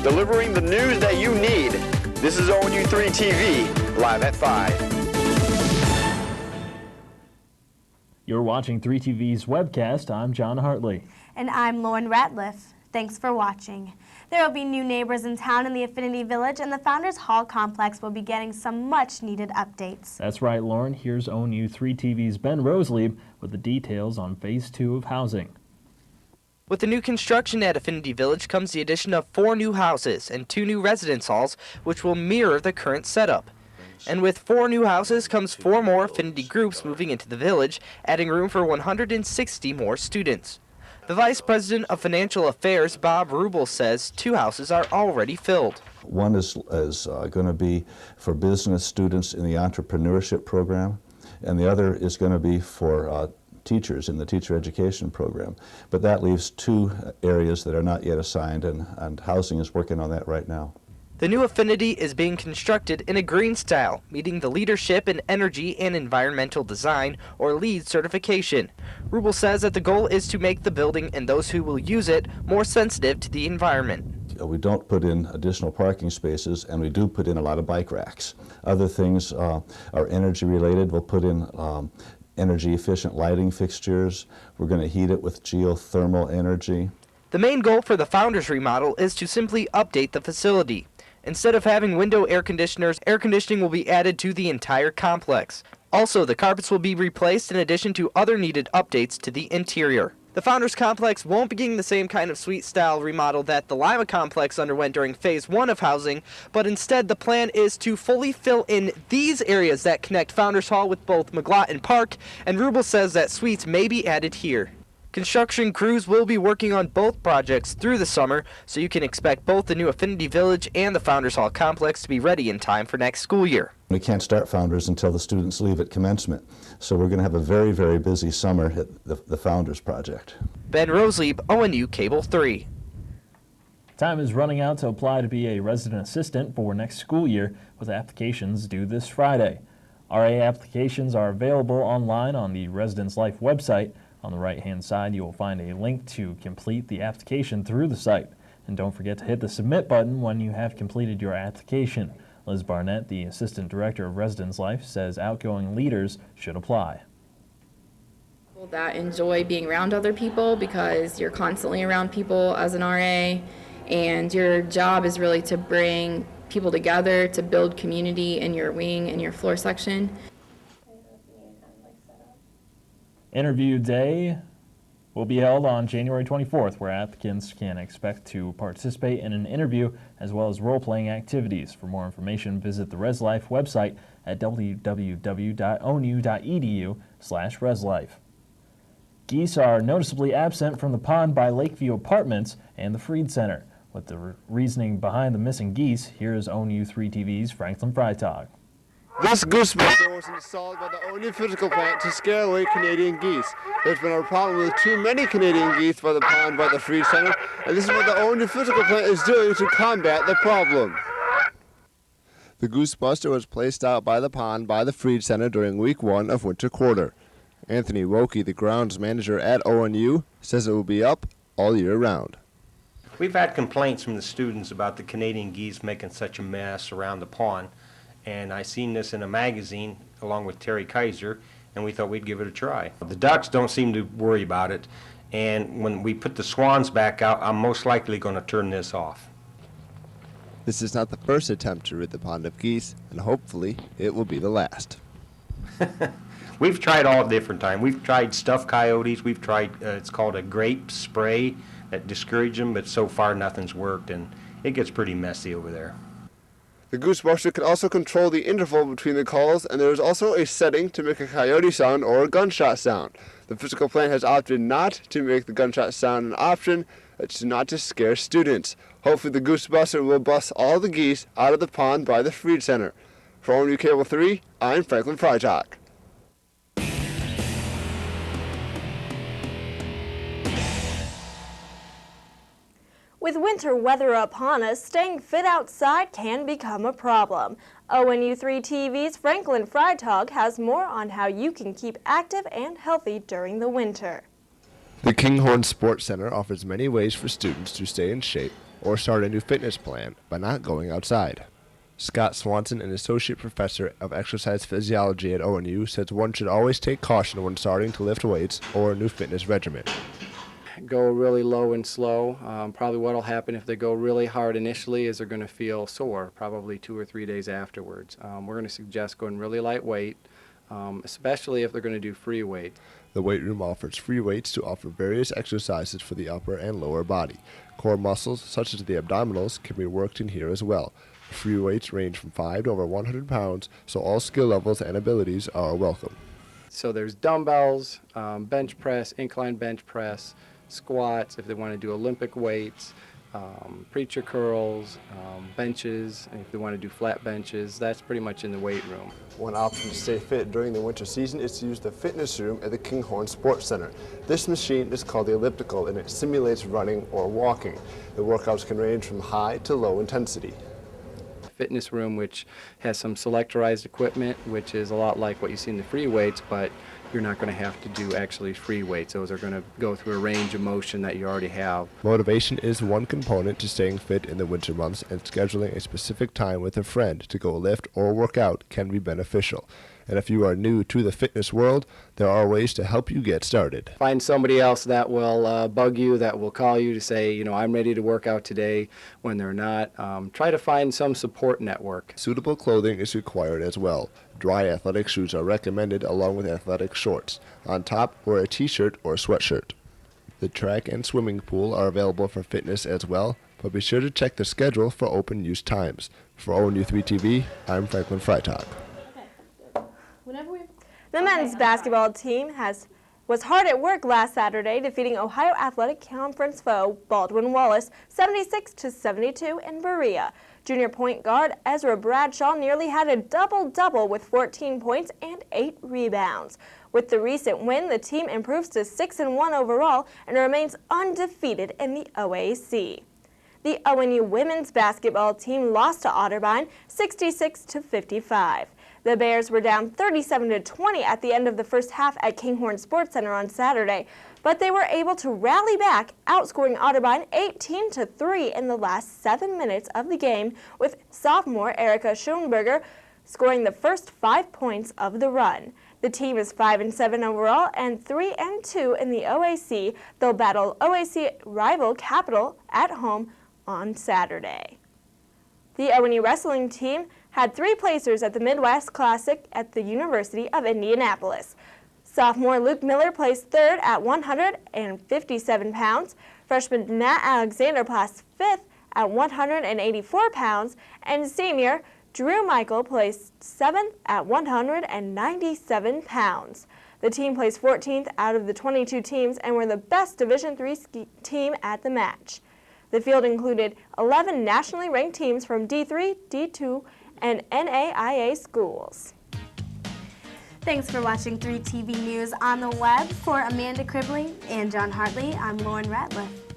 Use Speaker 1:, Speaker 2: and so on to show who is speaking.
Speaker 1: delivering the news that you need. This is ONU3-TV, live at 5.
Speaker 2: You're watching 3TV's Webcast. I'm John Hartley.
Speaker 3: And I'm Lauren Ratliff. Thanks for watching. There will be new neighbors in town in the Affinity Village, and the Founders Hall complex will be getting some much-needed updates.
Speaker 2: That's right, Lauren. Here's ONU3-TV's Ben Roselieb with the details on Phase 2 of housing.
Speaker 4: With the new construction at Affinity Village comes the addition of 4 new houses and 2 new residence halls, which will mirror the current setup. And with 4 new houses comes 4 more affinity groups moving into the village, adding room for 160 more students. The Vice President of Financial Affairs, Bob Rubel, says 2 houses are already filled.
Speaker 5: One is going to be for business students in the entrepreneurship program, and the other is going to be for teachers in the teacher education program. But that leaves 2 areas that are not yet assigned, and housing is working on that right now.
Speaker 4: The new Affinity is being constructed in a green style, meeting the Leadership in Energy and Environmental Design, or LEED certification. Rubel says that the goal is to make the building and those who will use it more sensitive to the environment.
Speaker 5: We don't put in additional parking spaces, and we do put in a lot of bike racks. Other things are energy related. We'll put in energy efficient lighting fixtures. We're going to heat it with geothermal energy.
Speaker 4: The main goal for the Founders remodel is to simply update the facility. Instead of having window air conditioners, air conditioning will be added to the entire complex. Also, the carpets will be replaced in addition to other needed updates to the interior. The Founders Complex won't be getting the same kind of suite-style remodel that the Lima Complex underwent during Phase 1 of housing, but instead the plan is to fully fill in these areas that connect Founders Hall with both McLaughlin Park, and Rubel says that suites may be added here. Construction crews will be working on both projects through the summer, so you can expect both the new Affinity Village and the Founders Hall complex to be ready in time for next school year.
Speaker 5: We can't start Founders until the students leave at commencement, so we're going to have a very, very busy summer at the Founders project. Ben
Speaker 4: Roselieb, ONU Cable 3.
Speaker 2: Time is running out to apply to be a resident assistant for next school year, with applications due this Friday. RA applications are available online on the Residence Life website. On the right-hand side, you will find a link to complete the application through the site. And don't forget to hit the Submit button when you have completed your application. Liz Barnett, the Assistant Director of Residence Life, says outgoing leaders should apply.
Speaker 6: People that enjoy being around other people, because you're constantly around people as an RA, and your job is really to bring people together, to build community in your wing and your floor section.
Speaker 2: Interview day will be held on January 24th, where applicants can expect to participate in an interview as well as role-playing activities. For more information, visit the ResLife website at www.onu.edu/reslife. Geese are noticeably absent from the pond by Lakeview Apartments and the Freed Center. With the reasoning behind the missing geese, here is ONU3-TV's Franklin Freitag.
Speaker 7: This goose buster was installed by the ONU physical plant to scare away Canadian geese. There's been a problem with too many Canadian geese by the pond by the Freed Center, and this is what the ONU physical plant is doing to combat the problem. The goose buster was placed out by the pond by the Freed Center during week 1 of winter quarter. Anthony Wokey, the grounds manager at ONU, says it will be up all year round.
Speaker 8: We've had complaints from the students about the Canadian geese making such a mess around the pond. And I seen this in a magazine along with Terry Kaiser, and we thought we'd give it a try. The ducks don't seem to worry about it, and when we put the swans back out, I'm most likely going to turn this off.
Speaker 7: This is not the first attempt to rid the pond of geese, and hopefully it will be the last.
Speaker 8: We've tried all different times. We've tried stuffed coyotes. We've tried, it's called a grape spray that discourages them, but so far nothing's worked, and it gets pretty messy over there.
Speaker 7: The goose buster can also control the interval between the calls, and there is also a setting to make a coyote sound or a gunshot sound. The physical plant has opted not to make the gunshot sound an option. It's not to scare students. Hopefully the goose buster will bust all the geese out of the pond by the Freed Center. For ONU Cable 3, I'm Franklin Freitag.
Speaker 3: With winter weather upon us, staying fit outside can become a problem. ONU3-TV's Franklin Freitag has more on how you can keep active and healthy during the winter.
Speaker 7: The Kinghorn Sports Center offers many ways for students to stay in shape
Speaker 9: or start a new fitness plan by not going outside. Scott Swanson, an associate professor of exercise physiology at ONU, says one should always take caution when starting to lift weights or a new fitness regimen.
Speaker 10: Go really low and slow. Probably what will happen if they go really hard initially is they're going to feel sore, probably 2 or 3 days afterwards. We're going to suggest going really lightweight, especially if they're going to do free weights.
Speaker 9: The weight room offers free weights to offer various exercises for the upper and lower body. Core muscles, such as the abdominals, can be worked in here as well. Free weights range from 5 to over 100 pounds, so all skill levels and abilities are welcome.
Speaker 10: So there's dumbbells, bench press, incline bench press, squats if they want to do Olympic weights, preacher curls, benches, and if they want to do flat benches. That's pretty much in the weight room.
Speaker 7: One option to stay fit during the winter season is to use the fitness room at the Kinghorn Sports Center. This machine is called the elliptical, and it simulates running or walking. The workouts can range from high to low intensity.
Speaker 10: Fitness room, which has some selectorized equipment, which is a lot like what you see in the free weights, but you're not going to have to do actually free weights. Those are going to go through a range of motion that you already have.
Speaker 9: Motivation is one component to staying fit in the winter months, and scheduling a specific time with a friend to go lift or work out can be beneficial. And if you are new to the fitness world, there are ways to help you get started.
Speaker 10: Find somebody else that will bug you, that will call you to say, you know, I'm ready to work out today when they're not. Try to find some support network.
Speaker 9: Suitable clothing is required as well. Dry athletic shoes are recommended along with athletic shorts. On top, wear a t-shirt or sweatshirt. The track and swimming pool are available for fitness as well, but be sure to check the schedule for open use times. For ONU3-TV, I'm Franklin Freitag.
Speaker 3: The men's basketball team was hard at work last Saturday, defeating Ohio Athletic Conference foe Baldwin Wallace 76-72 in Berea. Junior point guard Ezra Bradshaw nearly had a double-double with 14 points and 8 rebounds. With the recent win, the team improves to 6-1 overall and remains undefeated in the OAC. The ONU women's basketball team lost to Otterbein 66-55. The Bears were down 37-20 at the end of the first half at Kinghorn Sports Center on Saturday, but they were able to rally back, outscoring Otterbein 18-3 in the last 7 minutes of the game, with sophomore Erica Schoenberger scoring the first 5 points of the run. The team is 5-7 overall and 3-2 in the OAC. They'll battle OAC rival Capital at home on Saturday. The ONU wrestling team had 3 placers at the Midwest Classic at the University of Indianapolis. Sophomore Luke Miller placed 3rd at 157 pounds, freshman Matt Alexander placed 5th at 184 pounds, and senior Drew Michael placed 7th at 197 pounds. The team placed 14th out of the 22 teams and were the best Division III team at the match. The field included 11 nationally ranked teams from D3, D2, and NAIA schools.
Speaker 11: Thanks for watching 3TV News on the web. For Amanda Cribbling and John Hartley, I'm Lauren Ratliff.